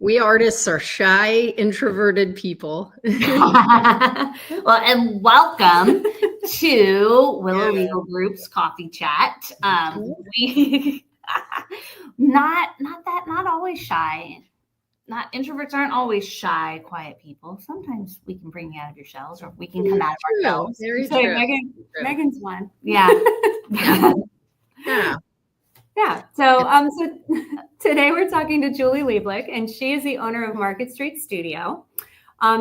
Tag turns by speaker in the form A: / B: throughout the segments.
A: We artists are shy, introverted people.
B: Well, and welcome to Willow Legal Group's coffee chat. We not always shy. Not introverts aren't always shy, quiet people. Sometimes we can bring you out of your shells, or we can come out of our shells.
A: Very
C: So
A: true.
C: Megan's one.
B: Yeah.
C: Yeah. So today we're talking to Julie Lieblich, and she is the owner of Market Street Studio.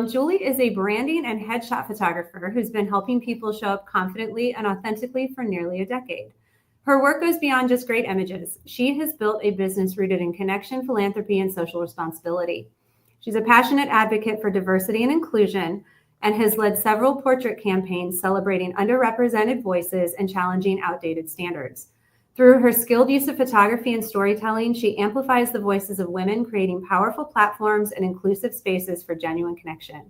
C: Julie is a branding and headshot photographer who's been helping people show up confidently and authentically for nearly a decade. Her work goes beyond just great images. She has built a business rooted in connection, philanthropy, and social responsibility. She's a passionate advocate for diversity and inclusion and has led several portrait campaigns celebrating underrepresented voices and challenging outdated standards. Through her skilled use of photography and storytelling, she amplifies the voices of women, creating powerful platforms and inclusive spaces for genuine connection.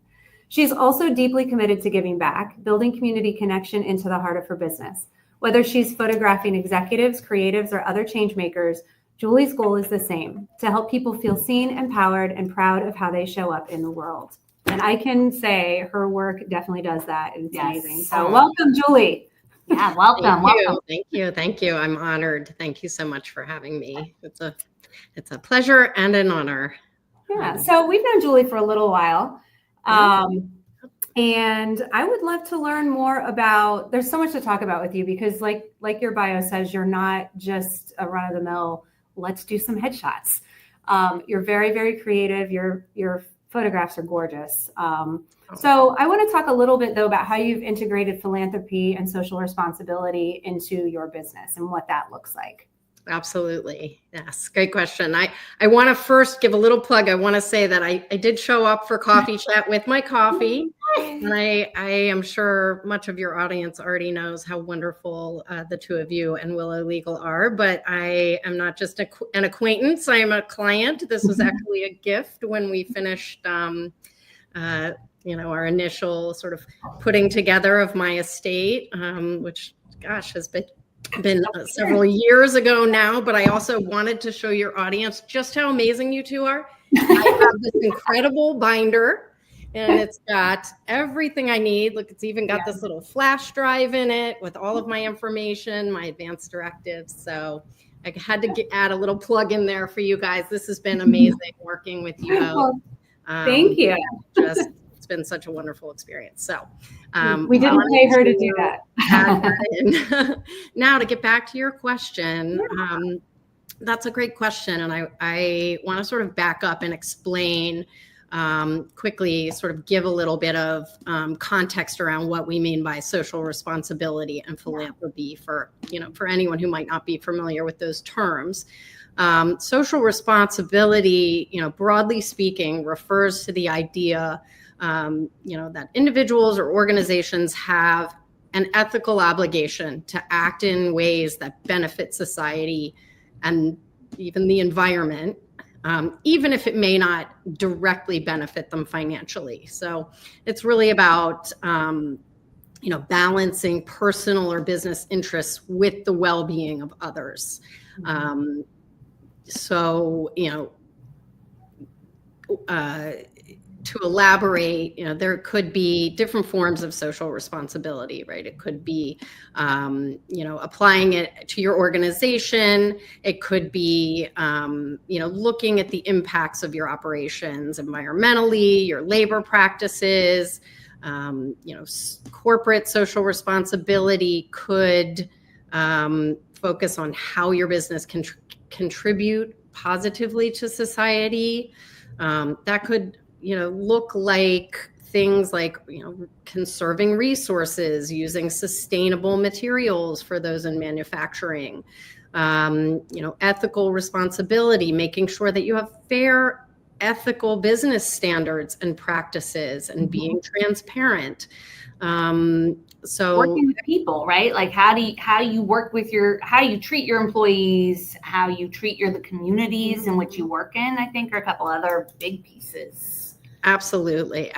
C: She's also deeply committed to giving back, building community connection into the heart of her business. Whether she's photographing executives, creatives, or other change makers, Julie's goal is the same: to help people feel seen, empowered, and proud of how they show up in the world. And I can say her work definitely does that. And it's amazing. So welcome, Julie.
B: Yeah, welcome.
A: Thank you. I'm honored. Thank you so much for having me. It's a pleasure and an honor.
C: Yeah. So we've known Julie for a little while. And I would love to learn more about, there's so much to talk about with you because like your bio says, you're not just a run of the mill, let's do some headshots. You're very, very creative. Your photographs are gorgeous. So I want to talk a little bit though about how you've integrated philanthropy and social responsibility into your business and what that looks like.
A: Absolutely. Yes. Great question. I want to first give a little plug. I want to say that I did show up for coffee chat with my coffee. And I am sure much of your audience already knows how wonderful the two of you and Willow Legal are, but I am not just an acquaintance. I am a client. This was actually a gift when we finished, our initial sort of putting together of my estate, which, gosh, has been several years ago now, but I also wanted to show your audience just how amazing you two are. I have this incredible binder and it's got everything I need. Look, it's even got this little flash drive in it with all of my information, my advanced directives. So I had to add a little plug in there for you guys. This has been amazing working with you both.
C: Thank you.
A: It's been such a wonderful experience. So
C: we didn't pay her to do
A: that. Now to get back to your question, that's a great question. And I want to sort of back up and explain quickly, sort of give a little bit of context around what we mean by social responsibility and philanthropy for anyone who might not be familiar with those terms. Social responsibility, broadly speaking, refers to the idea that individuals or organizations have an ethical obligation to act in ways that benefit society and even the environment, even if it may not directly benefit them financially. So it's really about, balancing personal or business interests with the well-being of others. To elaborate, there could be different forms of social responsibility, right? It could be, applying it to your organization. It could be, looking at the impacts of your operations environmentally, your labor practices. Corporate social responsibility could focus on how your business can contribute positively to society. That could look like things like, conserving resources, using sustainable materials for those in manufacturing, ethical responsibility, making sure that you have fair, ethical business standards and practices and being transparent. So
B: working with people, right? Like how do you work with how you treat your employees, how you treat the communities in which you work in, I think are a couple other big pieces.
A: Absolutely.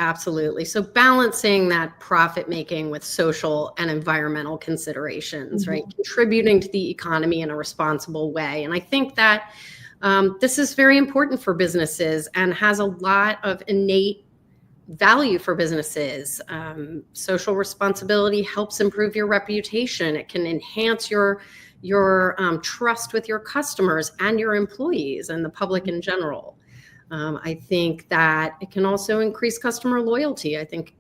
A: So balancing that profit making with social and environmental considerations, right? Contributing to the economy in a responsible way. And I think that This is very important for businesses and has a lot of innate value for businesses. Social responsibility helps improve your reputation. It can enhance your trust with your customers and your employees and the public in general. I think that it can also increase customer loyalty. I think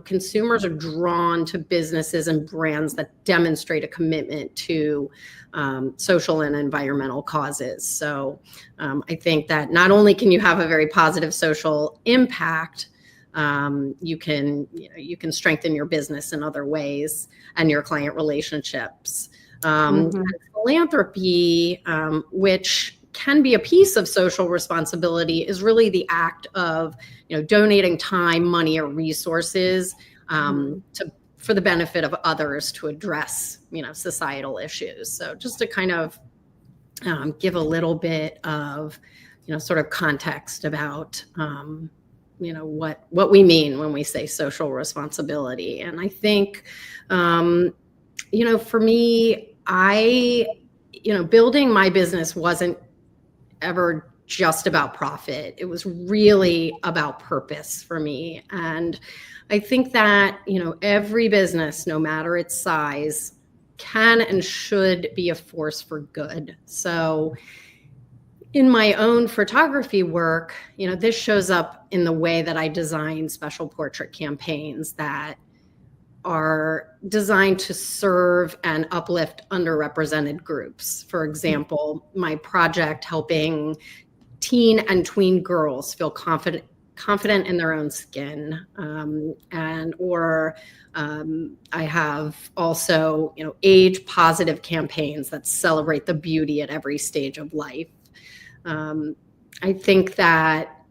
A: consumers are drawn to businesses and brands that demonstrate a commitment to social and environmental causes. So I think that not only can you have a very positive social impact, you can strengthen your business in other ways and your client relationships. And philanthropy, which can be a piece of social responsibility, is really the act of donating time, money, or resources for the benefit of others to address societal issues. So just to kind of give a little bit of sort of context about what we mean when we say social responsibility. And I think for me, building my business wasn't ever just about profit. It was really about purpose for me. And I think that, every business, no matter its size, can and should be a force for good. So in my own photography work, this shows up in the way that I design special portrait campaigns that are designed to serve and uplift underrepresented groups. For example, my project helping teen and tween girls feel confident in their own skin, I have also age positive campaigns that celebrate the beauty at every stage of life. I think that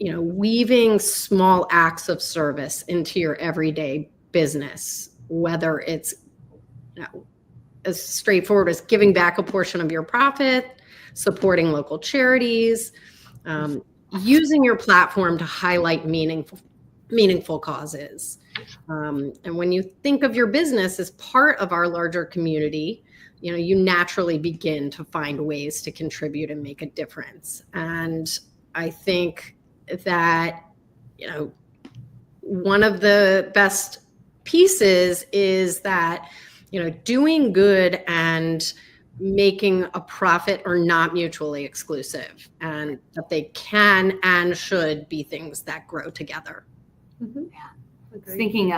A: weaving small acts of service into your everyday business, whether it's as straightforward as giving back a portion of your profit, supporting local charities, using your platform to highlight meaningful causes. And when you think of your business as part of our larger community, you naturally begin to find ways to contribute and make a difference. And I think that one of the best pieces is that doing good and making a profit are not mutually exclusive, and that they can and should be things that grow together.
B: Yeah. Thinking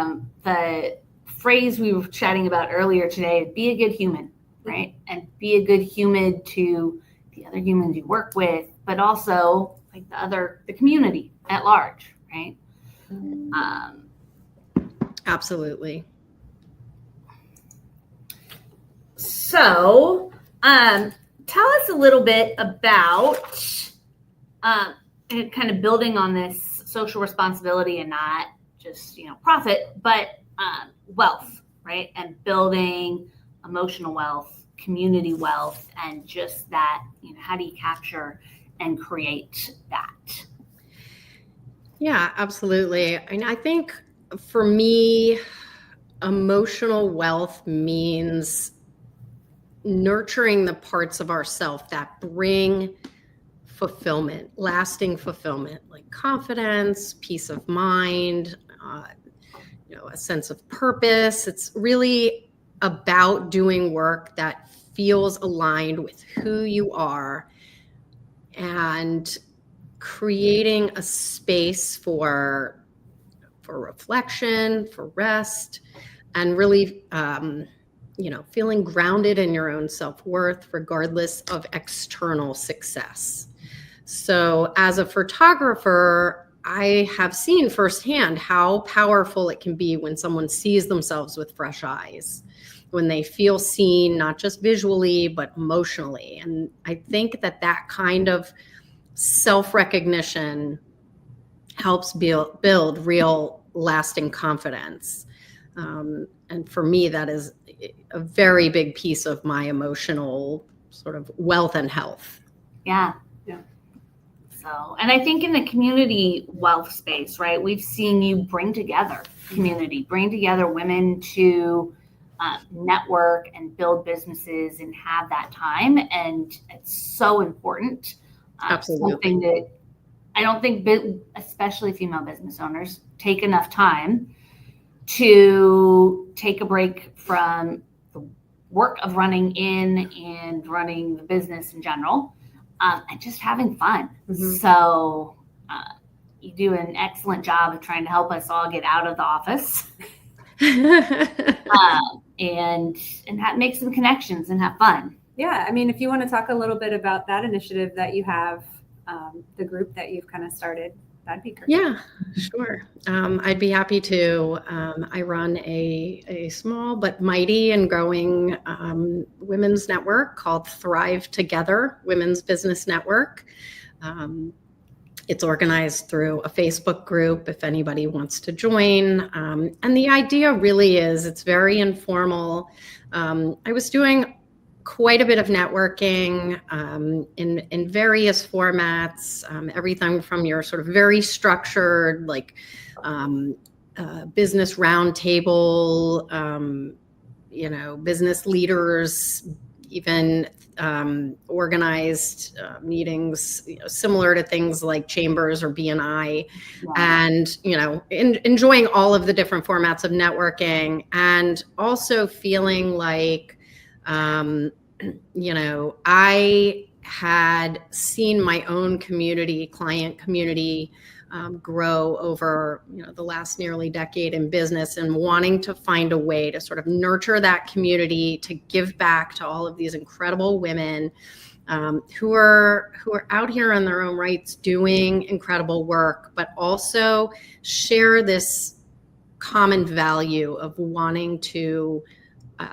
B: the phrase we were chatting about earlier today, be a good human, right? And be a good human to the other humans you work with, but also like the community at large, right?
A: Absolutely.
B: So, tell us a little bit about kind of building on this social responsibility and not just, profit, but wealth, right? And building emotional wealth, community wealth, and just that, how do you capture and create that?
A: Yeah, absolutely. And I think for me, emotional wealth means nurturing the parts of ourself that bring fulfillment, lasting fulfillment, like confidence, peace of mind, a sense of purpose. It's really about doing work that feels aligned with who you are and creating a space for reflection, for rest, and really feeling grounded in your own self-worth regardless of external success. So as a photographer, I have seen firsthand how powerful it can be when someone sees themselves with fresh eyes, when they feel seen, not just visually, but emotionally. And I think that kind of self-recognition helps build real lasting confidence. And for me, that is a very big piece of my emotional sort of wealth and health.
B: Yeah. So, and I think in the community wealth space, right, we've seen you bring together community, bring together women to network and build businesses and have that time. And it's so important.
A: Absolutely.
B: Something that I don't think, especially female business owners, take enough time to take a break from the work of running in and running the business in general, and just having fun. Mm-hmm. So you do an excellent job of trying to help us all get out of the office. And make some connections and have fun.
C: Yeah, I mean, if you want to talk a little bit about that initiative that you have, the group that you've kind of started, that'd be great.
A: Yeah, sure. I'd be happy to. I run a small but mighty and growing women's network called Thrive Together Women's Business Network. It's organized through a Facebook group if anybody wants to join. And the idea really is it's very informal. I was doing quite a bit of networking in various formats, everything from your sort of very structured, like business roundtable, business leaders, even organized meetings, similar to things like chambers or BNI, and enjoying all of the different formats of networking, and also feeling like I had seen my own client community grow over the last nearly decade in business, and wanting to find a way to sort of nurture that community, to give back to all of these incredible women who are out here in their own rights doing incredible work, but also share this common value of wanting to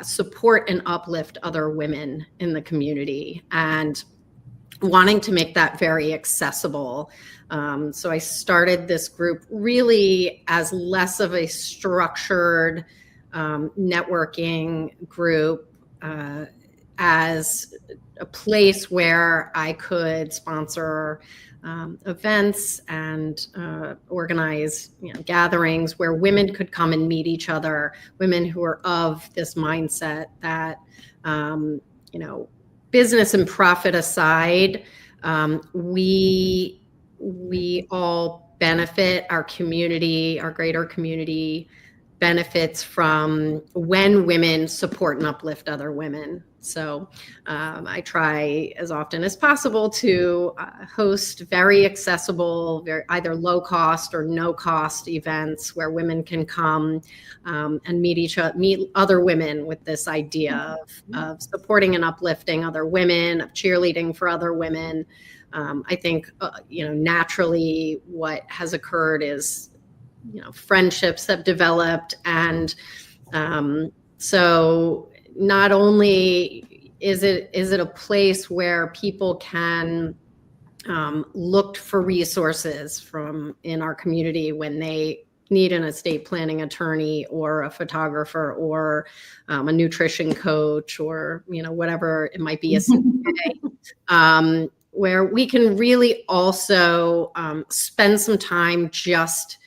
A: support and uplift other women in the community, and wanting to make that very accessible. So I started this group really as less of a structured networking group, as a place where I could sponsor events and organize gatherings where women could come and meet each other, women who are of this mindset that business and profit aside, we all benefit. Our community, our greater community, benefits from when women support and uplift other women. So I try as often as possible to host very accessible, either low cost or no cost events where women can come and meet other women with this idea of supporting and uplifting other women, of cheerleading for other women. I think naturally what has occurred is friendships have developed, and so not only is it a place where people can look for resources in our community when they need an estate planning attorney or a photographer or a nutrition coach or whatever it might be, a CPA, where we can really also spend some time just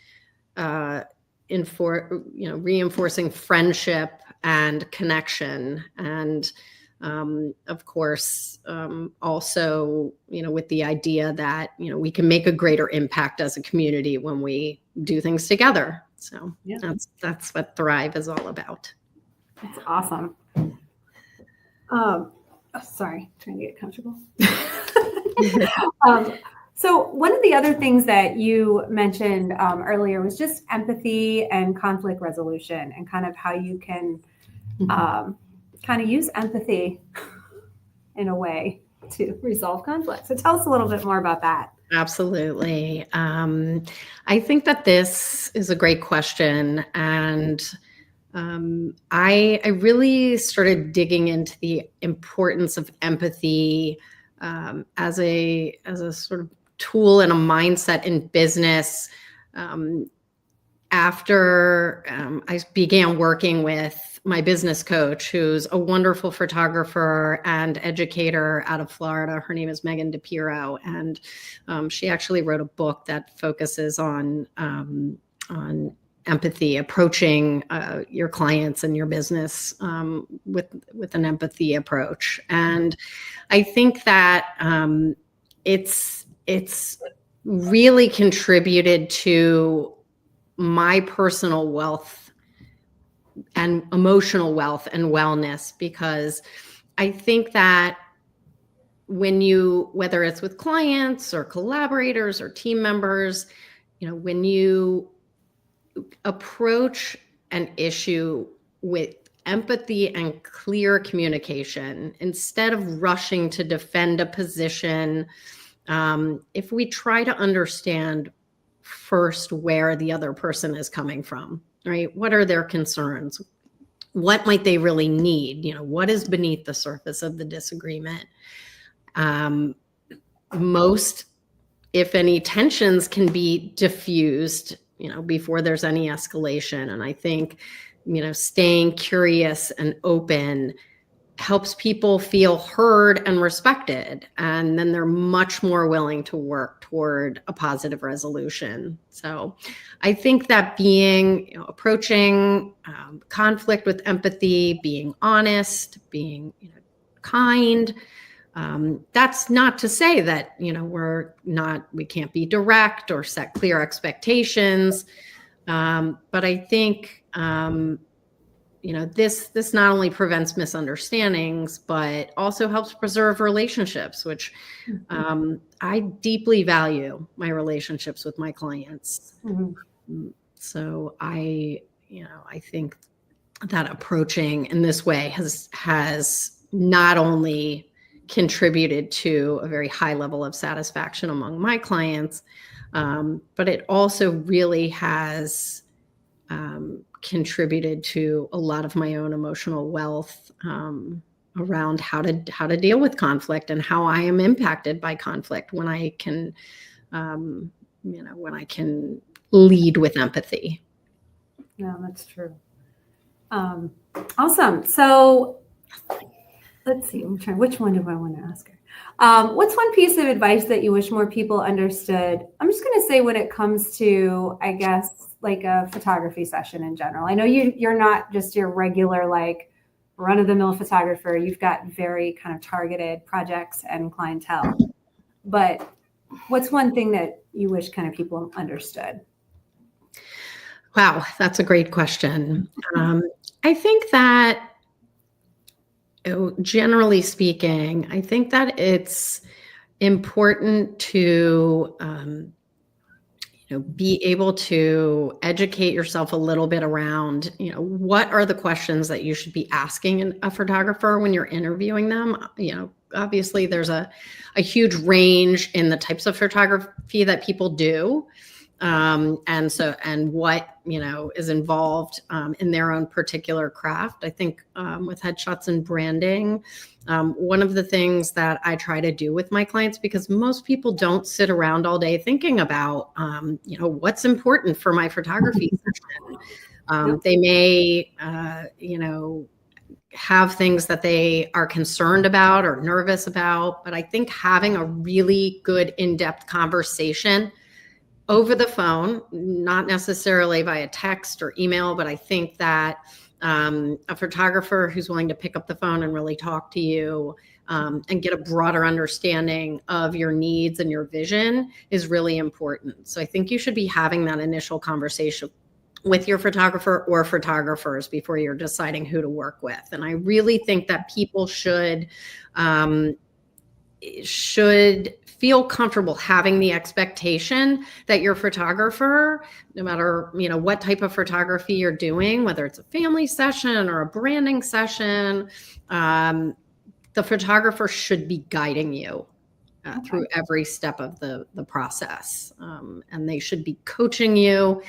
A: reinforcing friendship and connection, and of course also with the idea that we can make a greater impact as a community when we do things together. So that's what Thrive is all about.
C: That's awesome. Sorry, trying to get comfortable. So one of the other things that you mentioned earlier was just empathy and conflict resolution, and kind of how you can kind of use empathy in a way to resolve conflict. So tell us a little bit more about that.
A: Absolutely. I think that this is a great question, and I really started digging into the importance of empathy as a sort of tool and a mindset in business after I began working with my business coach, who's a wonderful photographer and educator out of Florida. Her name is Megan DePiro, and she actually wrote a book that focuses on empathy, approaching your clients and your business with an empathy approach. And I think that it's really contributed to my personal wealth and emotional wealth and wellness, because I think that whether it's with clients or collaborators or team members, when you approach an issue with empathy and clear communication, instead of rushing to defend a position, if we try to understand first where the other person is coming from, right? What are their concerns? What might they really need? What is beneath the surface of the disagreement? Most, if any, tensions can be diffused, before there's any escalation. And I think, staying curious and open helps people feel heard and respected. And then they're much more willing to work toward a positive resolution. So I think that approaching conflict with empathy, being honest, being kind, that's not to say that, we can't be direct or set clear expectations. But I think, this not only prevents misunderstandings, but also helps preserve relationships, which I deeply value my relationships with my clients. Mm-hmm. So I think that approaching in this way has not only contributed to a very high level of satisfaction among my clients, but it also really has contributed to a lot of my own emotional wealth around how to deal with conflict and how I am impacted by conflict when I can, when I can lead with empathy.
C: Yeah, that's true. Awesome. So let's see, which one do I want to ask her? What's one piece of advice that you wish more people understood? I'm just going to say when it comes to, I guess, like a photography session in general. I know you're not just your regular, like, run-of-the-mill photographer. You've got very kind of targeted projects and clientele. But what's one thing that you wish kind of people understood?
A: Wow, that's a great question. I think that, generally speaking, I think that it's important to be able to educate yourself a little bit around, what are the questions that you should be asking a photographer when you're interviewing them. Obviously there's a huge range in the types of photography that people do. And what, is involved in their own particular craft. I think with headshots and branding, one of the things that I try to do with my clients, because most people don't sit around all day thinking about, what's important for my photography session. They may, have things that they are concerned about or nervous about, but I think having a really good in-depth conversation over the phone, not necessarily via text or email, but I think that a photographer who's willing to pick up the phone and really talk to you and get a broader understanding of your needs and your vision is really important. So I think you should be having that initial conversation with your photographer or photographers before you're deciding who to work with. And I really think that people should feel comfortable having the expectation that your photographer, no matter what type of photography you're doing, whether it's a family session or a branding session, the photographer should be guiding you through every step of the process, and they should be coaching you.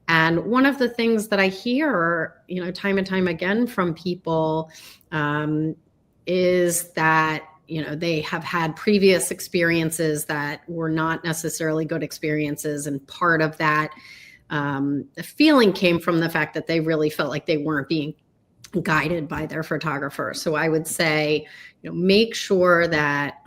A: And one of the things that I hear, time and time again from people is that they have had previous experiences that were not necessarily good experiences. And part of that, the feeling came from the fact that they really felt like they weren't being guided by their photographer. So I would say, make sure that,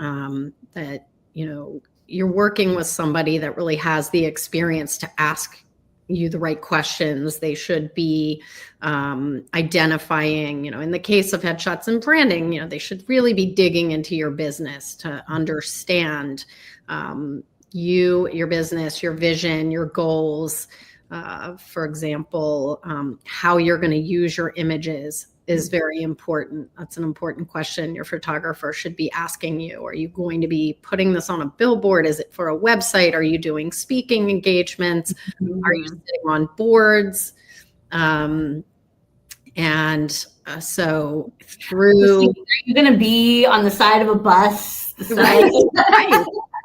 A: you're working with somebody that really has the experience to ask you the right questions. They should be identifying, in the case of headshots and branding, they should really be digging into your business to understand your business, your vision, your goals. For example, how you're going to use your images is very important. That's an important question your photographer should be asking you. Are you going to be putting this on a billboard? Is it for a website? Are you doing speaking engagements? Are you sitting on boards? So through...
B: Are you going to be on the side of a bus?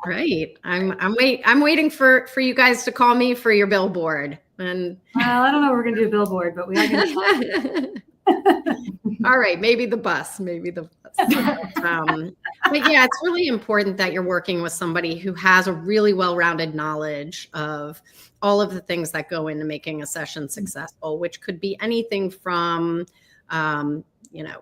A: Right. I'm waiting for you guys to call me for your billboard. And
C: I don't know if we're going to do a billboard, but we are going to.
A: All right, maybe the bus. But yeah, it's really important that you're working with somebody who has a really well-rounded knowledge of all of the things that go into making a session successful, which could be anything from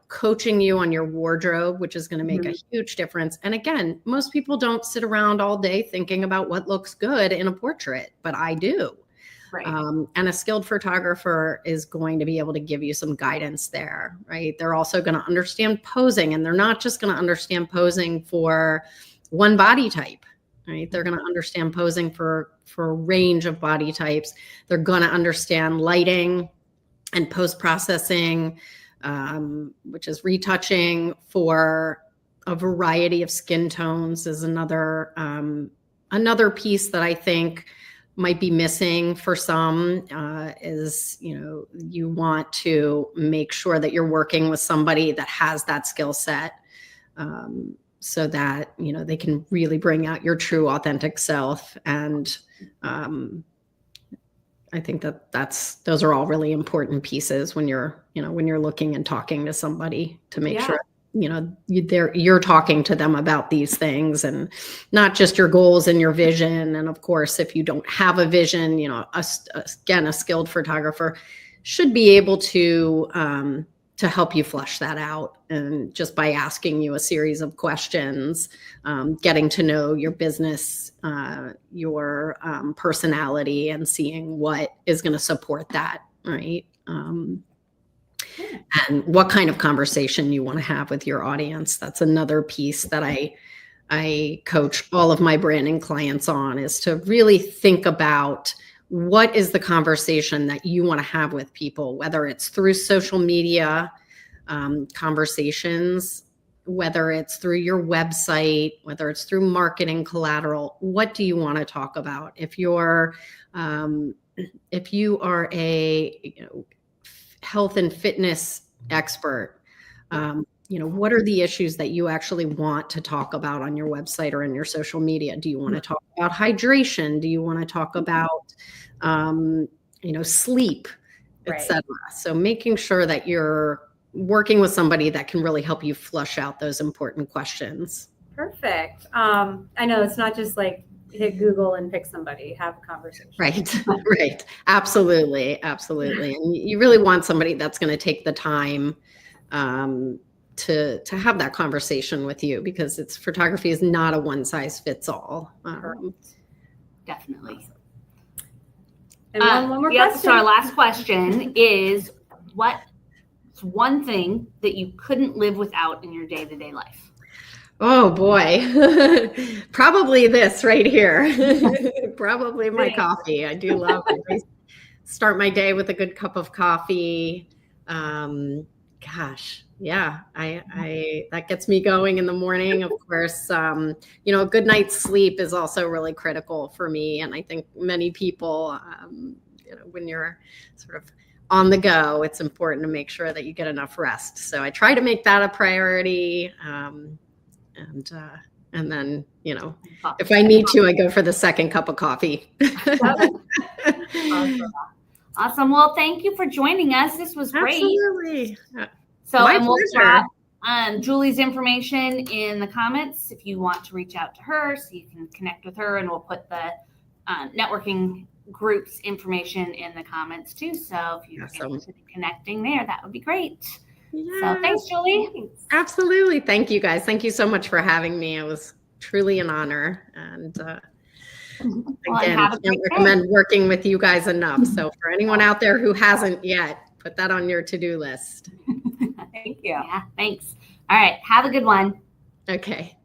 A: coaching you on your wardrobe, which is going to make a huge difference. And again, most people don't sit around all day thinking about what looks good in a portrait, but I do.
C: Right.
A: And a skilled photographer is going to be able to give you some guidance there, right? They're also going to understand posing, and they're not just going to understand posing for one body type, right? They're going to understand posing for a range of body types. They're going to understand lighting and post-processing, which is retouching for a variety of skin tones is another piece that I think might be missing for some is, you want to make sure that you're working with somebody that has that skill set so that, they can really bring out your true authentic self. And I think those are all really important pieces when you're looking and talking to somebody to make sure you're talking to them about these things and not just your goals and your vision. And of course, if you don't have a vision, again, a skilled photographer should be able to help you flesh that out. And just by asking you a series of questions, getting to know your business, your personality, and seeing what is going to support that, right? And what kind of conversation you want to have with your audience. That's another piece that I coach all of my branding clients on, is to really think about what is the conversation that you want to have with people, whether it's through social media conversations, whether it's through your website, whether it's through marketing collateral. What do you want to talk about? If you are a health and fitness expert, what are the issues that you actually want to talk about on your website or in your social media? Do you want to talk about hydration? Do you want to talk about, sleep, etc.? So making sure that you're working with somebody that can really help you flush out those important questions.
C: Perfect. I know it's not just like hit Google and pick somebody, have a conversation.
A: Right. Absolutely. And you really want somebody that's going to take the time to have that conversation with you, because photography is not a one size fits all.
B: Definitely.
C: And one more question.
B: So our last question is, what's one thing that you couldn't live without in your day-to-day life?
A: Oh boy, probably this right here. Probably my coffee. I do love it. I start my day with a good cup of coffee. That gets me going in the morning. Of course, a good night's sleep is also really critical for me. And I think many people, when you're sort of on the go, it's important to make sure that you get enough rest. So I try to make that a priority. And then, if I need to, I go for the second cup of coffee.
B: Awesome. Well, thank you for joining us. This was great.
A: Absolutely.
B: So we'll drop Julie's information in the comments if you want to reach out to her, so you can connect with her, and we'll put the networking group's information in the comments too. So if you're interested in connecting there, that would be great. Yeah. So thanks, Julie.
A: Absolutely. Thank you, guys. Thank you so much for having me. It was truly an honor. And
B: Well,
A: Again,
B: have a
A: can't
B: great day.
A: recommend working with you guys enough. So for anyone out there who hasn't yet, put that on your to-do list.
C: Thank you.
B: Yeah, thanks. All right. Have a good one.
A: Okay.